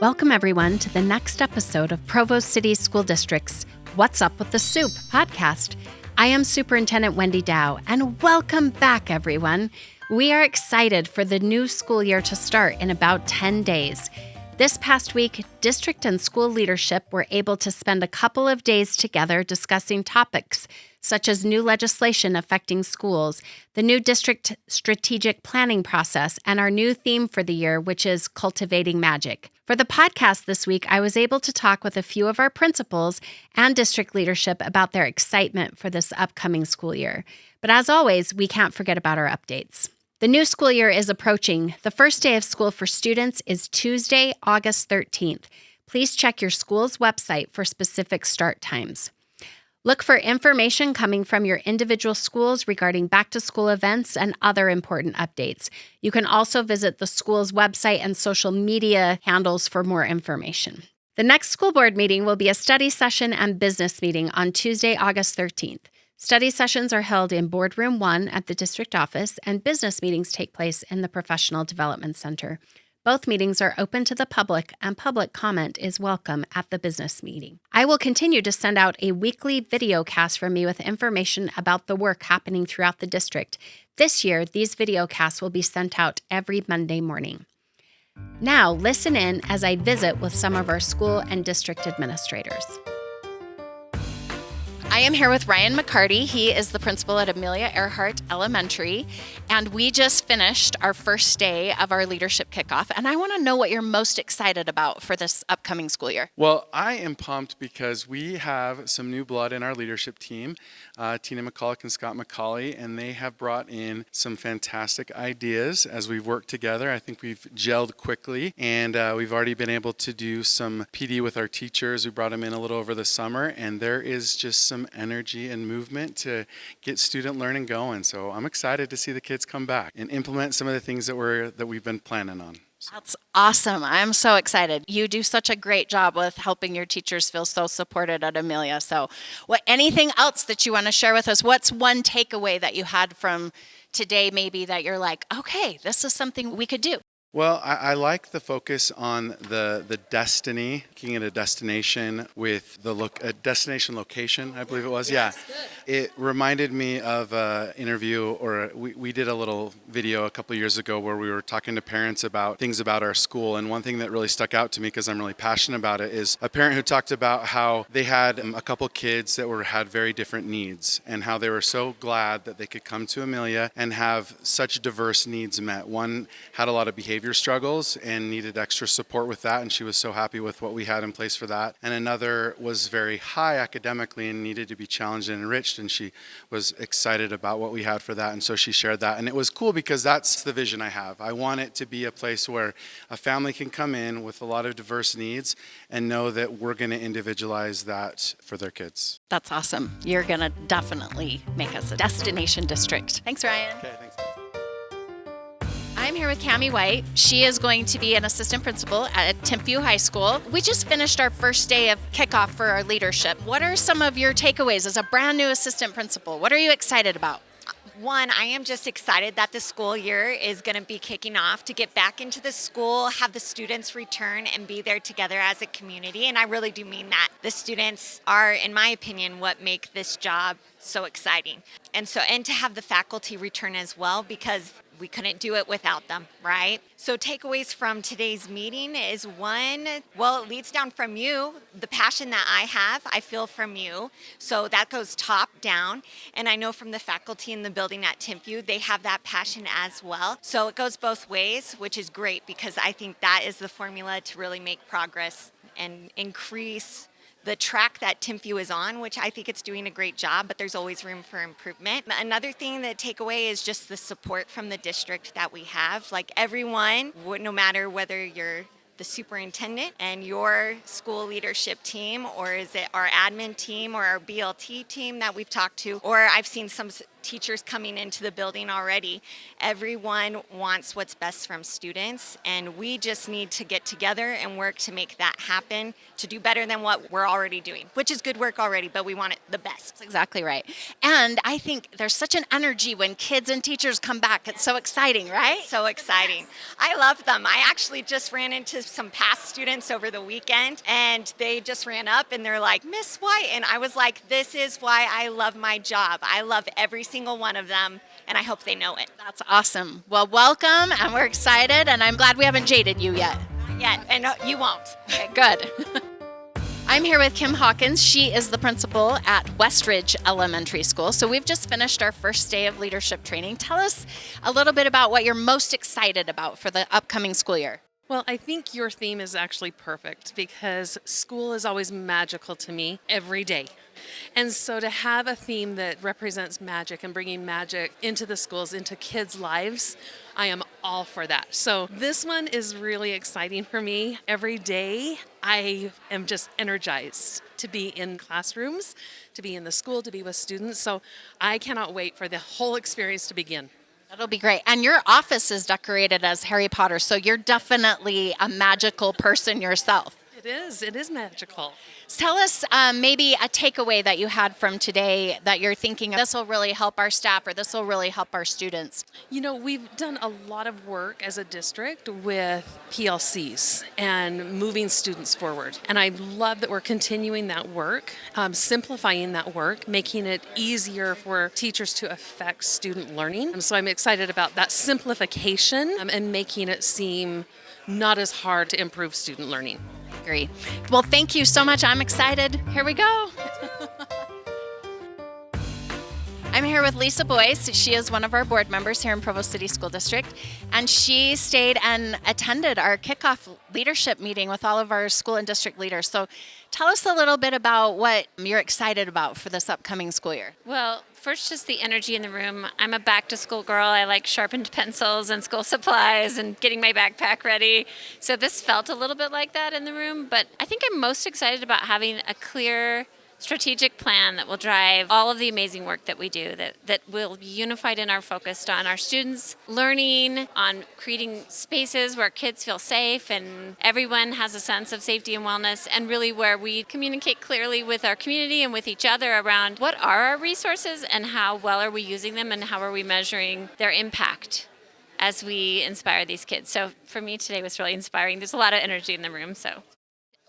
Welcome, everyone, to the next episode of Provo City School District's What's Up with the Soup podcast. I am Superintendent Wendy Dau, and welcome back, everyone. We are excited for the new school year to start in about 10 days. This past week, district and school leadership were able to spend a couple of days together discussing topics such as new legislation affecting schools, the new district strategic planning process, and our new theme for the year, which is Cultivating Magic. For the podcast this week, I was able to talk with a few of our principals and district leadership about their excitement for this upcoming school year. But as always, we can't forget about our updates. The new school year is approaching. The first day of school for students is Tuesday, August 13th. Please check your school's website for specific start times. Look for information coming from your individual schools regarding back-to-school events and other important updates. You can also visit the school's website and social media handles for more information. The next school board meeting will be a study session and business meeting on Tuesday, August 13th. Study sessions are held in Boardroom 1 at the district office, and business meetings take place in the Professional Development Center. Both meetings are open to the public, and public comment is welcome at the business meeting. I will continue to send out a weekly video cast from me with information about the work happening throughout the district. This year, these video casts will be sent out every Monday morning. Now, listen in as I visit with some of our school and district administrators. I am here with Ryan McCarty. He is the principal at Amelia Earhart Elementary, and we just finished our first day of our leadership kickoff, and I want to know what you're most excited about for this upcoming school year. Well, I am pumped because we have some new blood in our leadership team, Tina McCulloch and Scott McCauley, and they have brought in some fantastic ideas as we've worked together. I think we've gelled quickly, and we've already been able to do some PD with our teachers. We brought them in a little over the summer, and there is just some energy and movement to get student learning going. So I'm excited to see the kids come back and implement some of the things that we've been planning on. That's awesome. I'm so excited. You do such a great job with helping your teachers feel so supported at Amelia. So anything else that you want to share with us? What's one takeaway that you had from today maybe that you're like, okay, this is something we could do? Well, I like the focus on the destiny, making it a destination with a destination location, I believe it was. Yes, yeah. Good. It reminded me of an interview, or we did a little video a couple years ago where we were talking to parents about things about our school. And one thing that really stuck out to me, because I'm really passionate about it, is a parent who talked about how they had a couple kids that had very different needs, and how they were so glad that they could come to Amelia and have such diverse needs met. One had a lot of behavior struggles and needed extra support with that, and she was so happy with what we had in place for that. And another was very high academically and needed to be challenged and enriched, and she was excited about what we had for that, and so she shared that. And it was cool because that's the vision I have. I want it to be a place where a family can come in with a lot of diverse needs and know that we're going to individualize that for their kids. That's awesome. You're going to definitely make us a destination district. Thanks, Ryan. Okay, thanks. I'm here with Cammie White. She is going to be an assistant principal at Timpview High School. We just finished our first day of kickoff for our leadership. What are some of your takeaways as a brand new assistant principal? What are you excited about? One, I am just excited that the school year is going to be kicking off, to get back into the school, have the students return and be there together as a community. And I really do mean that. The students are, in my opinion, what make this job so exciting. And to have the faculty return as well, because we couldn't do it without them, right? So takeaways from today's meeting is one, well, it leads down from you. The passion that I have, I feel from you. So that goes top down. And I know from the faculty in the building at Timpview, they have that passion as well. So it goes both ways, which is great, because I think that is the formula to really make progress and increase the track that Timpview is on, which I think it's doing a great job, but there's always room for improvement. Another thing that take away is just the support from the district that we have. Like everyone, no matter whether you're the superintendent and your school leadership team, or is it our admin team or our BLT team that we've talked to, or I've seen some teachers coming into the building already. Everyone wants what's best from students, and we just need to get together and work to make that happen, to do better than what we're already doing, which is good work already, but we want it the best. That's exactly right. And I think there's such an energy when kids and teachers come back. It's so exciting, right? So exciting. I love them. I actually just ran into some past students over the weekend, and they just ran up and they're like, Miss White. And I was like, this is why I love my job. I love every single one of them, and I hope they know it. That's awesome. Well, welcome, and we're excited, and I'm glad we haven't jaded you yet. Not yet, and you won't. Okay, good. I'm here with Kim Hawkins. She is the principal at Westridge Elementary School. So we've just finished our first day of leadership training. Tell us a little bit about what you're most excited about for the upcoming school year. Well, I think your theme is actually perfect because school is always magical to me every day. And so to have a theme that represents magic and bringing magic into the schools, into kids' lives, I am all for that. So this one is really exciting for me. Every day, I am just energized to be in classrooms, to be in the school, to be with students. So I cannot wait for the whole experience to begin. That'll be great. And your office is decorated as Harry Potter, so you're definitely a magical person yourself. It is magical. Tell us maybe a takeaway that you had from today that you're thinking this will really help our staff or this will really help our students. You know, we've done a lot of work as a district with PLCs and moving students forward. And I love that we're continuing that work, simplifying that work, making it easier for teachers to affect student learning. So I'm excited about that simplification and making it seem not as hard to improve student learning. Agree. Well, thank you so much. I'm excited. Here we go. I'm here with Lisa Boyce. She is one of our board members here in Provo City School District, and she stayed and attended our kickoff leadership meeting with all of our school and district leaders. So tell us a little bit about what you're excited about for this upcoming school year. Well, first, just the energy in the room. I'm a back-to-school girl. I like sharpened pencils and school supplies and getting my backpack ready. So this felt a little bit like that in the room. But I think I'm most excited about having a clear strategic plan that will drive all of the amazing work that we do, that will be unified in our focus on our students learning, on creating spaces where kids feel safe and everyone has a sense of safety and wellness, and really where we communicate clearly with our community and with each other around what are our resources and how well are we using them and how are we measuring their impact as we inspire these kids. So for me today was really inspiring. There's a lot of energy in the room, so.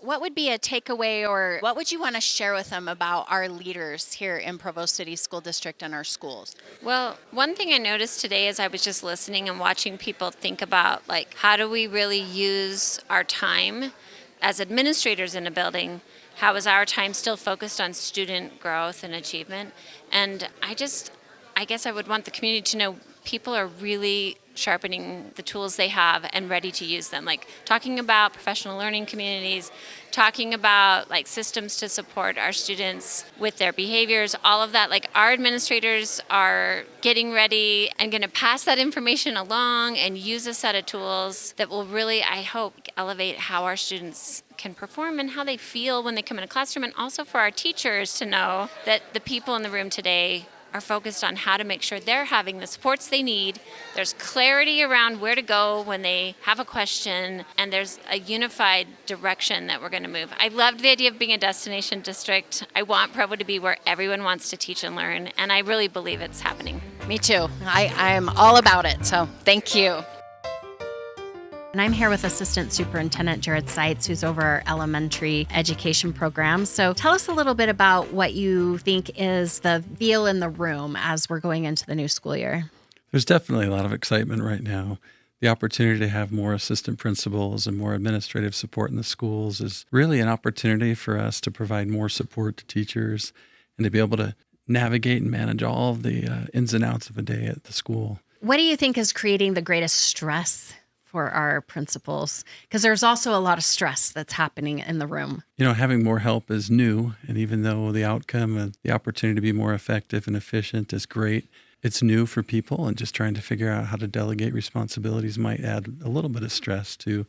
What would be a takeaway or what would you want to share with them about our leaders here in Provo City School District and our schools? Well, one thing I noticed today as I was just listening and watching people think about, like, how do we really use our time as administrators in a building? How is our time still focused on student growth and achievement? And I guess I would want the community to know people are really sharpening the tools they have and ready to use them. Like talking about professional learning communities, talking about like systems to support our students with their behaviors, all of that. Like our administrators are getting ready and going to pass that information along and use a set of tools that will really, I hope, elevate how our students can perform and how they feel when they come in a classroom, and also for our teachers to know that the people in the room today are focused on how to make sure they're having the supports they need. There's clarity around where to go when they have a question, and there's a unified direction that we're going to move. I loved the idea of being a destination district. I want Provo to be where everyone wants to teach and learn, and I really believe it's happening. Me too. I'm all about it, so thank you. And I'm here with Assistant Superintendent Jared Seitz, who's over our elementary education program. So tell us a little bit about what you think is the feel in the room as we're going into the new school year. There's definitely a lot of excitement right now. The opportunity to have more assistant principals and more administrative support in the schools is really an opportunity for us to provide more support to teachers and to be able to navigate and manage all of the ins and outs of a day at the school. What do you think is creating the greatest stress for our principals? Because there's also a lot of stress that's happening in the room. You know, having more help is new, and even though the outcome and the opportunity to be more effective and efficient is great, it's new for people, and just trying to figure out how to delegate responsibilities might add a little bit of stress to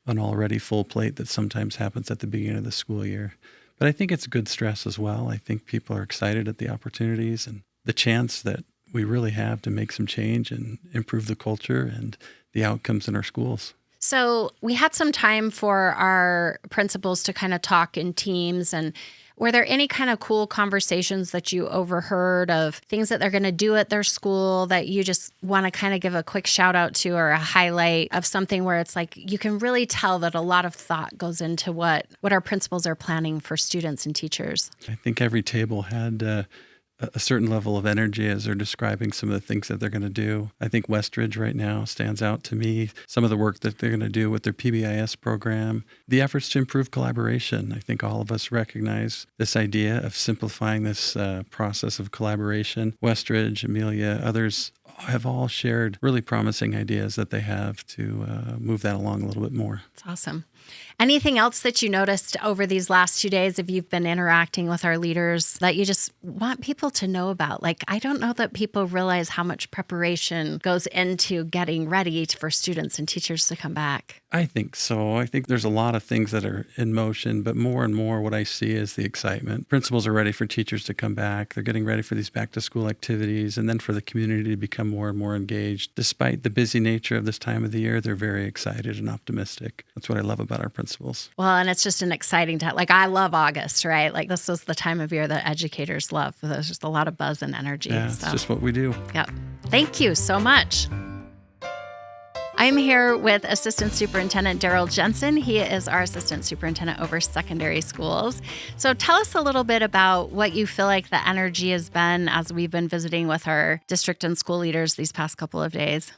an already full plate that sometimes happens at the beginning of the school year. But I think it's good stress as well. I think people are excited at the opportunities and the chance that we really have to make some change and improve the culture and the outcomes in our schools. So we had some time for our principals to kind of talk in teams. And were there any kind of cool conversations that you overheard of things that they're going to do at their school that you just want to kind of give a quick shout out to, or a highlight of something where it's like you can really tell that a lot of thought goes into what our principals are planning for students and teachers? I think every table had a certain level of energy as they're describing some of the things that they're going to do. I think Westridge right now stands out to me. Some of the work that they're going to do with their PBIS program, the efforts to improve collaboration. I think all of us recognize this idea of simplifying this process of collaboration. Westridge, Amelia, others have all shared really promising ideas that they have to move that along a little bit more. That's awesome. Anything else that you noticed over these last 2 days, if you've been interacting with our leaders, that you just want people to know about? Like, I don't know that people realize how much preparation goes into getting ready for students and teachers to come back. I think so. I think there's a lot of things that are in motion, but more and more what I see is the excitement. Principals are ready for teachers to come back. They're getting ready for these back-to-school activities, and then for the community to become more and more engaged. Despite the busy nature of this time of the year, they're very excited and optimistic. That's what I love about our principals. Well, and it's just an exciting time. Like, I love August, right? Like, this is the time of year that educators love. There's just a lot of buzz and energy. Yeah, it's just what we do. Yep. Thank you so much. I'm here with Assistant Superintendent Daryl Jensen. He is our Assistant Superintendent over secondary schools. So tell us a little bit about what you feel like the energy has been as we've been visiting with our district and school leaders these past couple of days.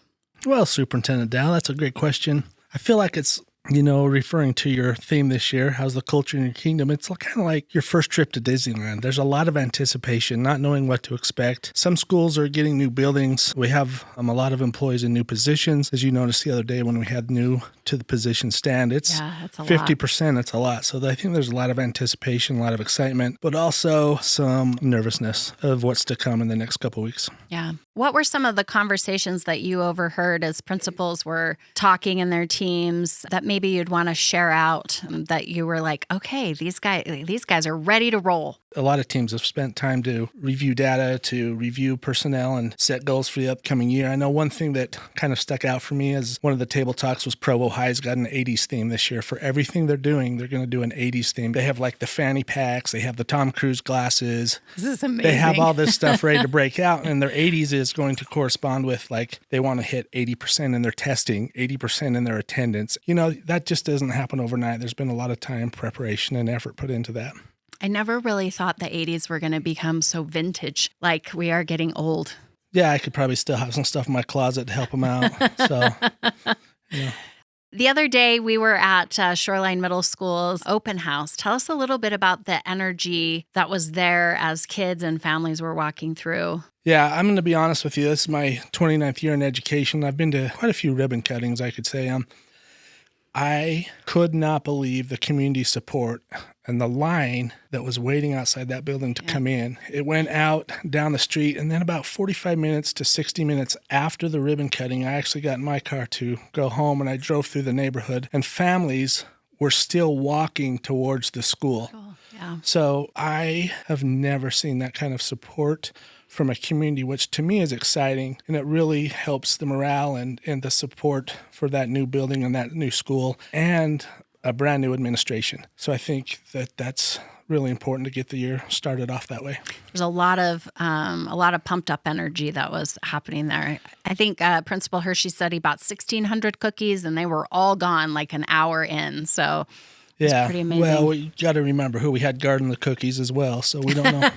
Well, Superintendent Dau, that's a great question. I feel like it's, referring to your theme this year, how's the culture in your kingdom? It's kind of like your first trip to Disneyland. There's a lot of anticipation, not knowing what to expect. Some schools are getting new buildings. We have a lot of employees in new positions. As you noticed the other day when we had new to the position stand, it's 50%. It's a lot. So I think there's a lot of anticipation, a lot of excitement, but also some nervousness of what's to come in the next couple of weeks. Yeah. What were some of the conversations that you overheard as principals were talking in their teams that maybe you'd want to share out, that you were like, okay, these guys are ready to roll? A lot of teams have spent time to review data, to review personnel, and set goals for the upcoming year. I know one thing that kind of stuck out for me is one of the table talks was Provo High's got an 80s theme this year. For everything they're doing, they're going to do an 80s theme. They have like the fanny packs, they have the Tom Cruise glasses. This is amazing. They have all this stuff ready to break out, and their 80s is going to correspond with, like, they want to hit 80% in their testing, 80% in their attendance. That just doesn't happen overnight. There's been a lot of time, preparation, and effort put into that. I never really thought the 80s were going to become so vintage, like we are getting old. Yeah, I could probably still have some stuff in my closet to help them out. So, yeah. The other day, we were at Shoreline Middle School's open house. Tell us a little bit about the energy that was there as kids and families were walking through. Yeah, I'm going to be honest with you. This is my 29th year in education. I've been to quite a few ribbon cuttings, I could say. I could not believe the community support and the line that was waiting outside that building to come in. It went out down the street, and then about 45 minutes to 60 minutes after the ribbon cutting, I actually got in my car to go home, and I drove through the neighborhood, and families were still walking towards the school. Cool. Yeah. So I have never seen that kind of support from a community, which to me is exciting, and it really helps the morale and the support for that new building and that new school and a brand new administration. So I think that's really important to get the year started off that way. There's a lot of pumped up energy that was happening there. I think Principal Hershey said he bought 1,600 cookies, and they were all gone like an hour in. So it's pretty amazing. Well, we got to remember who we had guarding the cookies as well, so we don't know.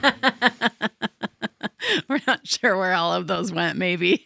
We're not sure where all of those went, maybe.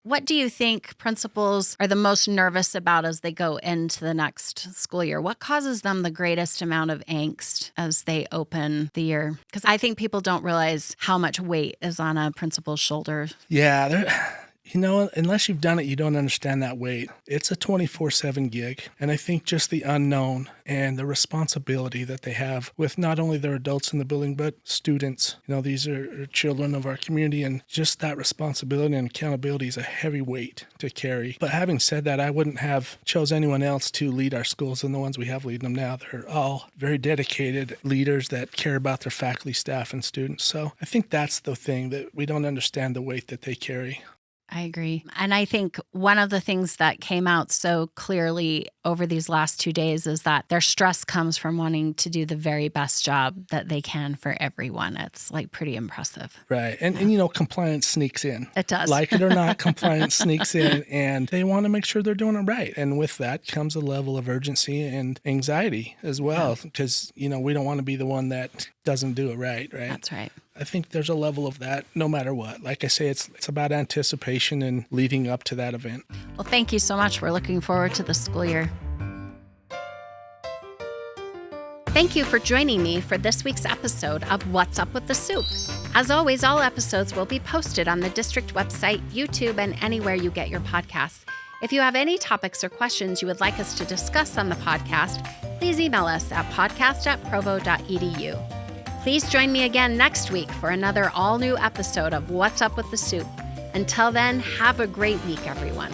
What do you think principals are the most nervous about as they go into the next school year? What causes them the greatest amount of angst as they open the year? Because I think people don't realize how much weight is on a principal's shoulders. Yeah, Unless you've done it, you don't understand that weight. It's a 24/7 gig. And I think just the unknown and the responsibility that they have with not only their adults in the building, but students. These are children of our community, and just that responsibility and accountability is a heavy weight to carry. But having said that, I wouldn't have chose anyone else to lead our schools than the ones we have leading them now. They're all very dedicated leaders that care about their faculty, staff, and students. So I think that's the thing, that we don't understand the weight that they carry. I agree. And I think one of the things that came out so clearly over these last 2 days is that their stress comes from wanting to do the very best job that they can for everyone. It's like pretty impressive. Right. And compliance sneaks in. It does. Like it or not, compliance sneaks in, and they want to make sure they're doing it right. And with that comes a level of urgency and anxiety as well, because, we don't want to be the one that doesn't do it right. That's right. I think there's a level of that no matter what. Like I say, it's about anticipation and leading up to that event. Well, thank you so much. We're looking forward to the school year. Thank you for joining me for this week's episode of What's Up with the Soup. As always, all episodes will be posted on the district website, YouTube, and anywhere you get your podcasts. If you have any topics or questions you would like us to discuss on the podcast, please email us at podcast@provo.edu. Please join me again next week for another all-new episode of What's Up with the Soup. Until then, have a great week, everyone.